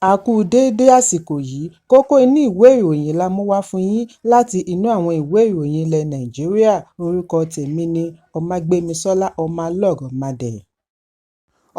A kú déédé àsìkò yìí, kókó inú ìwé ìròyìn la mú wá fún yín láti inú àwọn ìwé ìròyìn ilẹ̀ Nàìjíríà. Orúkọ tèmi ni Ọmágbémisọ́lá Ọmọlọ́rọ̀mádé.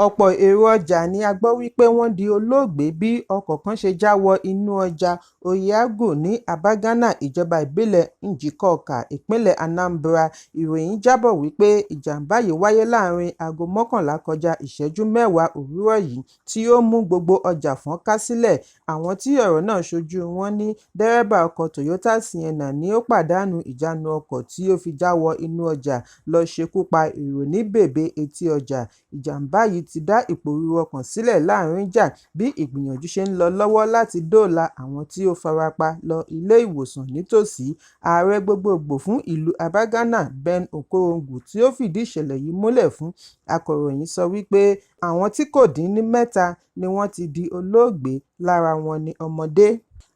Ọ̀pọ̀ èrò ọjà ni a gbọ́ wípé wọ́n di olóògbé bí ọkọ̀ kan ṣe já wọ inú ọjà Oyiago ní Abagana, ìjọba ìbílẹ̀ Njikọka, ìpínlẹ̀ Anambra. Ìròyìn jábọ̀ wípé ìjàmbá yìí wáyé láàrin aago 11 kọjá ìṣẹ́jú 10 òwúrọ̀ yìí, tí ó mú gbogbo ọjà fọ́nká sílẹ̀. Àwọn tí ọ̀rọ̀ náà ṣojú wọn ní dẹ́rẹ́bà ọkọ̀ Toyota Sienna ni ó pàdánù ìjánu ọkọ̀ tí ó fi já wọ inú ọjà lọ ṣekú pa èrò ní bèbè etí ọjà. Ìjàmbá yìí ti dá ìpòrúru ọkàn sílẹ̀ láàrin jà bí ìgbìyànjú ṣe ń lọ lọ́wọ́ láti dóòlà àwọn tí ó farapa lọ ilé ìwòsàn nítòsí. Ààrẹ gbogbogbò fún ìlú Abagana, Ben Okorongu, tí ó fìdí ìṣẹ̀lẹ̀ yìí múlẹ̀ fún akọ̀ròyìn sọ wípé àwọn tí kò dín ní 3 ni wọ́n ti di olóògbé, lára wọn ni ọmọdé.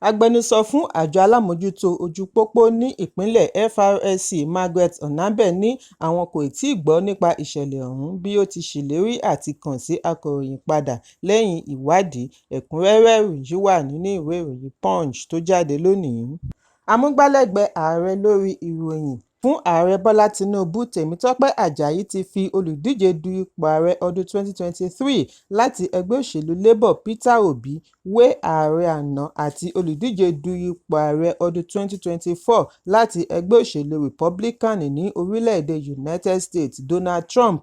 Agbẹnusọ fún àjọ alámòójútó ojú pópó ní ìpínlẹ̀ FRSC, Margaret Onabe, ní àwọn kò tíì gbọ́ nípa ìṣẹ̀lẹ̀ ọ̀hún, bí ó ti ṣèlérí àti kàn sí akọ̀ròyìn padà lẹ́yìn ìwádìí. Ẹ̀kúnrẹ́rẹ́ ìròyìn wà nínú ìwé ìròyìn Punch tó jáde lónìí. Amúgbálẹ́gbẹ̀ẹ́ ààrẹ lórí ìròyìn fún ààrẹ Bọ́lá Tinubu, Tèmítọ́pẹ́ Àjàyí, ti fi olùdíje du ipò ààrẹ ọdún 2023 láti ẹgbẹ́ òṣèlú Labour Peter Obi wé ààrẹ àná àti olùdíje du ipò ààrẹ ọdún 2024 láti ẹgbẹ́ òṣèlú Republican ní orílẹ̀-èdè United States, Donald Trump.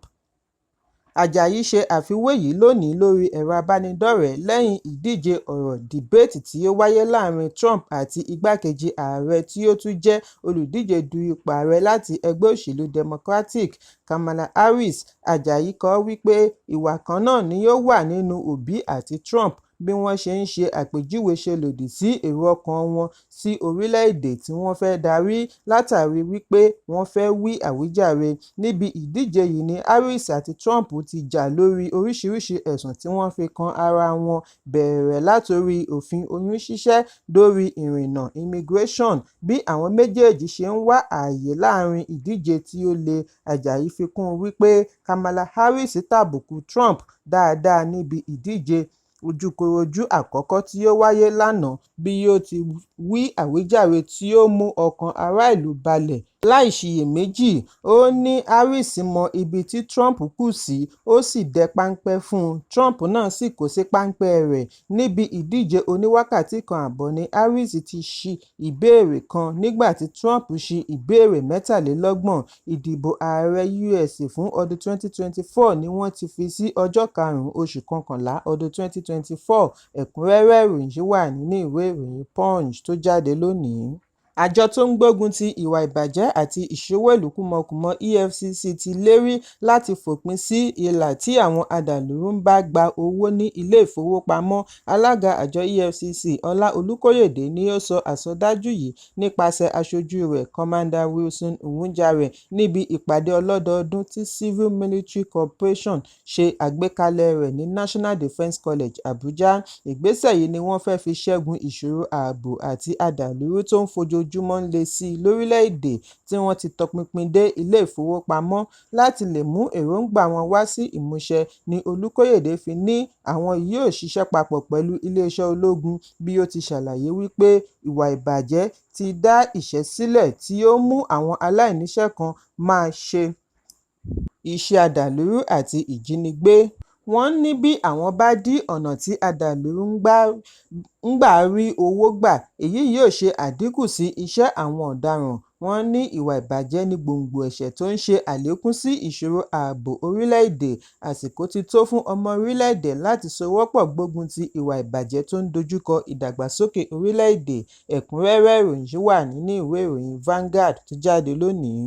Àjàyí ṣe àfiwé yìí lónìí lórí ẹ̀rọ abánidọ́rẹ̀ẹ́ lẹ́yìn ìdíje ọ̀rọ̀ dìbéètì tí ó wáyé láàrin Trump àti igbákejì ààrẹ tí ó tún jẹ́ olùdíje du ipò ààrẹ láti ẹgbẹ́ òṣèlú Democratic, Kamala Harris. Àjàyí kọ wípé ìwà kan náà ni ó wà nínú Obi àti Trump bí wọ́n ṣe ń ṣe àpèjúwe ṣe lòdì sí èrò ọkàn wọn sí orílẹ̀-èdè tí wọ́n fẹ́ darí látàrí wípé wọ́n fẹ́ wí àwíjàre. Níbi ìdíje yìí ni Harris àti Trump ti jà lórí oríṣiríṣi ẹ̀sùn tí wọ́n fi kan ara wọn, bẹ̀rẹ̀ látorí òfin oyún ṣíṣẹ́ dórí ìrìnnà immigration. Bí àwọn méjèèjì ṣe ń wá ààyè láàrin ìdíje tí ó le, Àjàyí fi kún un wípé Kamala Harris tàbùkù Trump dáadáa níbi ìdíje ojúkorojú àkọ́kọ́ tí ó wáyé lánàá, bí ó ti wí àwíjàre tí ó mú ọkàn ará ìlú balẹ̀. Láì ṣiyèméjì, ó ní Harris mọ ibi tí Trump kù sí, ó sì dẹ páńpẹ́ fún un. Trump náà sì kó sí páńpẹ́ rẹ̀. Níbi ìdíje oníwákàtí kan àbọ̀ ni Harris ti ṣi ìbéèrè kan nígbà tí Trump ṣi ìbéèrè 23. Ìdìbò ààrẹ US fún ọdún 2024 ni wọ́n ti fi sí ọjọ́ 5 oṣù kọkànlá ọdún 2024. Ẹ̀kúnrẹ́rẹ́ ìròyìn wà nínú ìwé ìròyìn Punch tó jáde lónìí. Àjọ tó ń gbógun ti ìwà ìbàjẹ́ àti ìṣòwò ìlú kúmọkùmọ EFCC ti lérí láti fòpin sí ìlà tí àwọn adàlúrú ń bá gba owó ní ilé ìfowópamọ́. Alága àjọ EFCC, Ọlá Olúkóyèdé, ni ó sọ àsọdájú yìí nípasẹ̀ aṣojú rẹ̀, Commander Wilson Uwujare, níbi ìpàdé ọlọ́dọọdún tí Civil Military Corporation ṣe àgbékalẹ̀ rẹ̀ ní National Defence College, Abuja. Ìgbésẹ̀ yìí ni wọ́n fẹ́ fi ṣẹ́gun ìṣòro ààbò àti adàlúrú tó ń fojoojúmọ́ ń le sí i lórílẹ̀-èdè, tí wọ́n ti tọpinpin dé ilé ìfowópamọ́. Láti lè mú èròǹgbà wọn wá sí ìmúṣẹ ni Olúkóyèdé fi ní àwọn yóò ṣiṣẹ́ papọ̀ pẹ̀lú iléeṣẹ́ ológun, bí ó ti ṣàlàyé wípé ìwà ìbàjẹ́ ti dá ìṣẹ́ sílẹ̀ tí ó mú àwọn aláìníṣẹ́ kan máa ṣe iṣẹ́ adàlúrú àti ìjínigbé. Wọ́n ní bí àwọn bá dí ọ̀nà tí adàlúrú ń gbà rí owó gbà, èyí yóò ṣe àdínkù sí iṣẹ́ àwọn ọ̀daràn. Wọ́n ní ìwà ìbàjẹ́ ní gbòǹgbò ẹ̀ṣẹ̀ tó ń ṣe àlékún sí ìṣòro ààbò orílẹ̀-èdè. Àsìkò ti tó fún ọmọ orílẹ̀-èdè láti sowọ́pọ̀ gbógun ti ìwà ìbàjẹ́ tó ń dojúkọ ìdàgbàsókè orílẹ̀-èdè. Ẹ̀kúnrẹ́rẹ́ ìròyìn wà nínú ìwé ìròyìn Vanguard tó jáde lónìí.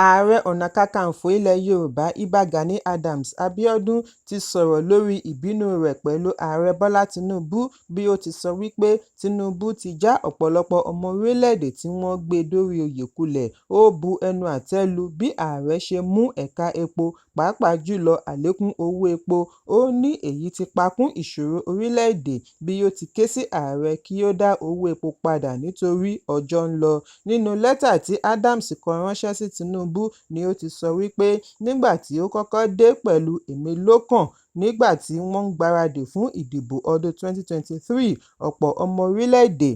Ààrẹ Ọ̀nà Kakanfò ilẹ̀ Yorùbá Ìbà Gani Adams Abiodun ti sọ̀rọ̀ lórí ìbínú rẹ̀ pẹ̀lú ààrẹ Bọ́lá Tinubu, bí ó ti sọ wípé Tinubu ti já ọ̀pọ̀lọpọ̀ ọmọ orílẹ̀-èdè tí wọ́n gbé dórí oyè kulẹ̀. Ó bu ẹnu àtẹ́ lu bí ààrẹ ṣe mú ẹ̀ka epo, pàápàá jùlọ àlékún owó epo. Ó ní èyí ti pakún ìṣòro orílẹ̀-èdè, bí ó ti ké sí ààrẹ kí ó dá owó epo padà nítorí ọjọ́ ń lọ. Nínú lẹ́tà tí Adams kọ ránṣẹ́ sí Tinubu ni ó ti sọ wípé nígbà tí ó kọ́kọ́ dé pẹ̀lú "èmi ló kàn" nígbà tí wọ́n ń gbáradì fún ìdìbò ọdún 2023, ọ̀pọ̀ ọmọ orílẹ̀-èdè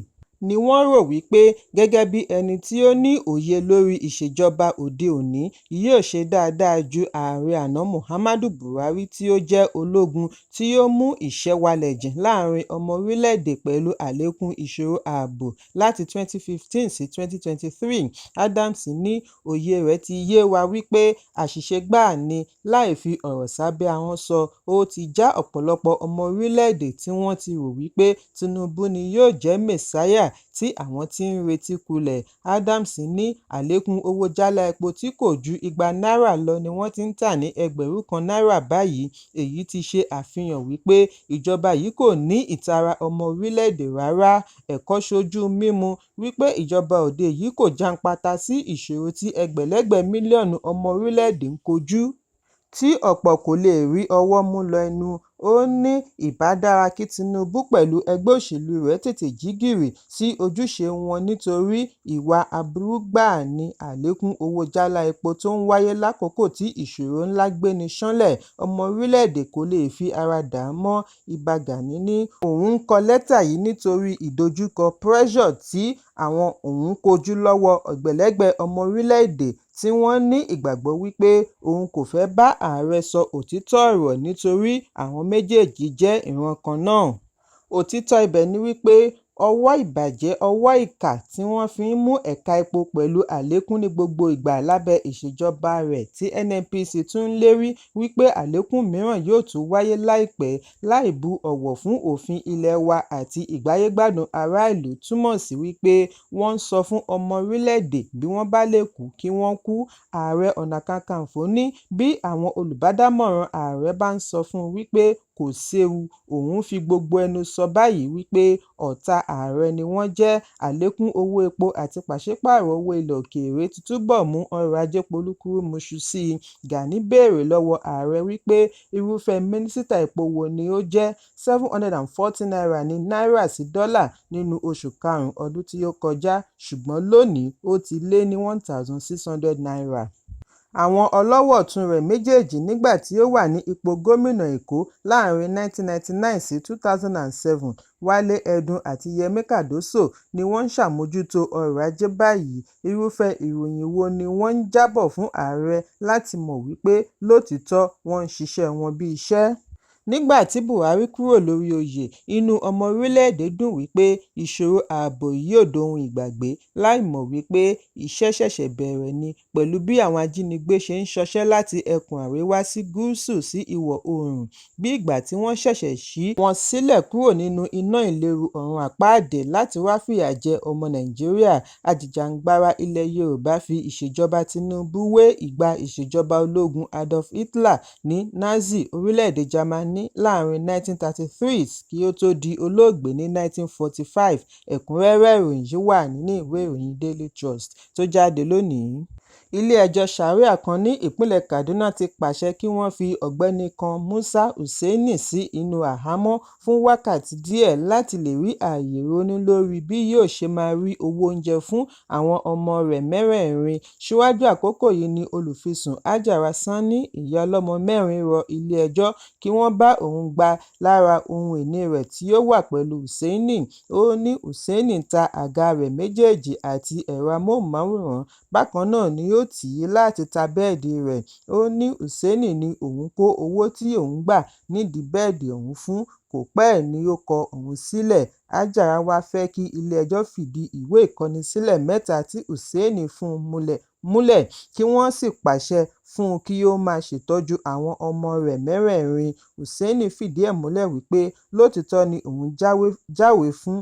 ni wọ́n rò wípé gẹ́gẹ́ bí ẹni tí ó ní òye lórí ìṣèjọba òde òní yóò ṣe dáadáa ju ààrẹ àná Muhammadu Buhari tí ó jẹ́ ológun tí ó mú ìṣẹ́wálẹ̀ jìn láàrin ọmọ orílẹ̀-èdè pẹ̀lú àlékún ìṣòro ààbò láti 2015 sí 2023. Adams ní òye rẹ̀ ti yé wa wípé àṣìṣe gbáà ni láì fi ọ̀rọ̀ sábẹ́ ahọ́n sọ. Ó ti já ọ̀pọ̀lọpọ̀ ọmọ orílẹ̀-èdè tí wọ́n ti rò wípé Tinubu ni yóò jẹ́ mẹ̀sáyà tí àwọn tí ń retí kulẹ̀. Adams ní àlékún owó jálá epo tí kò ju $200 lọ ni wọ́n ti ń tà ní $1,000 báyìí. Èyí ti ṣe àfihàn wípé ìjọba yìí kò ní ìtara ọmọ orílẹ̀-èdè rárá. Ẹ̀kọ́ ṣojú mímu wípé ìjọba òde yìí kò jáǹpátá sí ìṣòro tí ẹgbẹ̀lẹ́gbẹ̀ mílíọ̀nù ọmọ orílẹ̀-èdè ń kojú, tí ọ̀pọ̀ kò lè rí ọwọ́ mú lọ ẹnu. Ó ní ìbá dára kí Tinubu pẹ̀lú ẹgbẹ́ òṣèlú rẹ̀ tètè jí gìrì sí ojúṣe wọn nítorí ìwà aburú gbáà ni àlékún owó jálá epo tó ń wáyé lákòókò tí ìṣòro ńlá gbéni ṣánlẹ̀. Ọmọ orílẹ̀-èdè kò lè fi ara dà á mọ́. Ìbà Gani ní òun ń kọ lẹ́tà yìí nítorí ìdojúkọ pressure tí àwọn òun kojú lọ́wọ́ ẹgbẹ̀lẹ́gbẹ̀ ọmọ orílẹ̀-èdè tí wọ́n ní ìgbàgbọ́ wípé òun kò fẹ́ bá ààrẹ sọ òtítọ́ ọ̀rọ̀ nítorí àwọn méjèèjì jẹ́ ìran kan náà. Òtítọ́ ibẹ̀ ni wípé ọwọ́ ìbàjẹ́, ọwọ́ ìkà tí wọ́n fi ń mú ẹ̀ka epo pẹ̀lú àlékún ní gbogbo ìgbà lábẹ́ ìṣèjọba rẹ̀, tí NNPC tún ń lérí wípé àlékún mìíràn yóò tún wáyé láìpẹ́, láì bu ọ̀wọ̀ fún òfin ilẹ̀ wa àti ìgbáyégbádùn ará ìlú, túmọ̀ sí wípé wọ́n ń sọ fún ọmọ orílẹ̀-èdè bí wọ́n bá lè kú kí wọ́n kú. Ààrẹ Ọ̀nà Kakanfò ní bí àwọn olùbádámọ̀ràn ààrẹ bá ń sọ fún un wípé kò séwu, òun fi gbogbo ẹnu sọ báyìí wípé ọ̀tá ààrẹ ni wọ́n jẹ́. Àlékún owó epo àti pàṣípààrọ̀ owó ilẹ̀ òkèèrè ti túbọ̀ mú ọrọ̀ ajé polúkúrúmuṣu sí i. Gani béèrè lọ́wọ́ ààrẹ wípé irúfẹ́ mínísítà epo wo ni ó jẹ́. $740 ní náírà sí dọ́là nínú oṣù karùn-ún ọdún tí ó kọjá, ṣùgbọ́n lónìí ó ti lé ní $1,600. Àwọn ọlọ́wọ̀tún rẹ̀ méjèèjì nígbà tí ó wà ní ipò gómìnà Èkó láàrin 1999 sí 2007, Wálé Ẹdùn àti Yẹmí Kàdóso ni wọ́n ń ṣàmójútó ọrọ̀ ajé báyìí. Irúfẹ́ ìròyìn wo ni wọ́n ń jábọ̀ fún ààrẹ láti mọ̀ wípé lótìítọ́ wọ́n ń ṣiṣẹ́ wọn bí iṣẹ́? Nígbà tí Buhari kúrò lórí oyè, inú ọmọ orílẹ̀-èdè dùn wípé ìṣòro ààbò yóò dohun ìgbàgbé, láì mọ̀ wípé iṣẹ́ ṣẹ̀ṣẹ̀ bẹ̀rẹ̀ ni, pẹ̀lú bí àwọn ajínigbé ṣe ń ṣọṣẹ́ láti ẹkùn àríwá sí gúúsù sí ìwọ̀ oòrùn, bí ìgbà tí wọ́n ṣẹ̀ṣẹ̀ ṣí wọn sílẹ̀ kúrò nínú iná ìléru ọ̀run àpáàdé láti wá fìyà jẹ ọmọ Nàìjíríà. Ajìjàǹgbara ilẹ̀ Yorùbá fi ìṣèjọba Tinubu wé ìgbà ìṣèjọba ológun Adolf Hitler ní Nazi orílẹ̀-èdè Germany láàrin 1933 kí ó tó di olóògbé ní 1945. Ẹ̀kúnrẹ́rẹ́ ìròyìn yìí wà nínú ìwé ìròyìn Daily Trust tó jáde lónìí. Ilé-ẹjọ́ Sharia kan ní ìpínlẹ̀ Kaduna ti pàṣẹ kí wọ́n fi ọ̀gbẹ́ni kan Musa Hussaini sí inú àhámọ́ fún wákàtí díẹ̀ láti lè rí ààyè ronú lórí bí yóò ṣe máa rí owó oúnjẹ fún àwọn ọmọ rẹ̀ mẹ́rẹ̀ẹ̀rin. Síwájú àkókò yìí ni olùfisùn Hajara Sani, ìyá ọlọ́mọ mẹ́rin, rọ ilé-ẹjọ́ kí wọ́n bá òun gbà lára ohun ìní rẹ̀ tí ó wà pẹ̀lú Hussaini. Ó ní Hussaini ta àga rẹ̀ méjèèjì àti ẹ̀rọ amóhùnmáwòrán, bákan náà ni ó tì í láti ta bẹ́ẹ̀dì rẹ̀. Ó ní Hussaini ní òun kó owó tí òun gbà nídìí bẹ́ẹ̀dì òun fún, kò pẹ́ ni ó kọ òun sílẹ̀. Hajara wá fẹ́ kí ilé-ẹjọ́ fìdí ìwé ìkọnisílẹ̀ 3 tí Hussaini fún un múlẹ̀ kí wọ́n sì pàṣẹ fún un kí ó máa ṣètọ́jú àwọn ọmọ rẹ̀ mẹ́rẹ̀ẹ̀rin. Hussaini fìdí ẹ̀ múlẹ̀ wípé lótìítọ́ ni òun jáwèé fún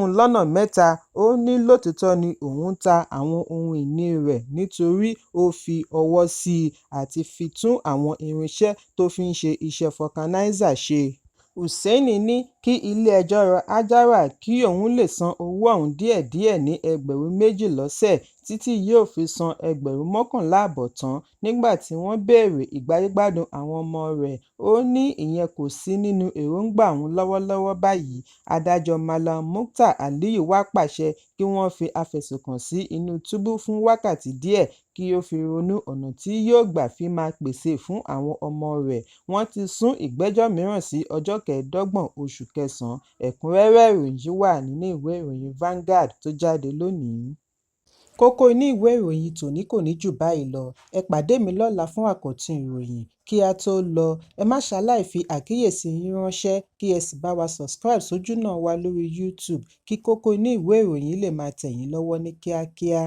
un lọ́nà 3. Ó ní lótìítọ́ ni òun ta àwọn ohun ìní rẹ̀ nítorí ó fi ọwọ́ sí i àti fi tún àwọn irinṣẹ́ tó fi ń ṣe iṣẹ́ fọkanáísà ṣe. Hussaini ní kí ilé-ẹjọ́ rọ Hajara kí òun lè san owó ọ̀hún díẹ̀díẹ̀ ní $2,000 lọ́sẹ̀ títí yóò fi san $11,500 tán nígbà tí wọ́n béèrè ìgbáyégbádùn àwọn ọmọ rẹ̀. Ó ní ìyẹn kò sí nínú èròǹgbà òun lọ́wọ́lọ́wọ́ báyìí. Adájọ́ Malam Mukhtar Aliyu wá pàṣẹ kí wọ́n fi afẹ̀sùnkàn sí inú túbú fún wákàtí díẹ̀ kí ó fi ronú ọ̀nà tí yóò gbà fi máa pèsè fún àwọn ọmọ rẹ̀. Wọ́n ti sún ìgbẹ́jọ́ mìíràn sí ọjọ́ 25 oṣù kẹsàn-án. Ẹ̀kúnrẹ́rẹ́ ìròyìn yìí wà nínú ìwé ìròyìn Vanguard tó jáde lónìí. Kókó inú ìwé ìròyìn tòní kò ní jù báyìí lọ. Ẹ pàdé mi lọ́la fún àkọ́tún ìròyìn. Kí a tó lọ, ẹ má ṣaláì fi àkíyèsí yín ránṣẹ́ kí ẹ sì bá wa subscribe sójú náà wa lórí YouTube kí kókó inú ìwé ìròyìn lè máa tẹ̀ yín lọ́wọ́ ní kíákíá.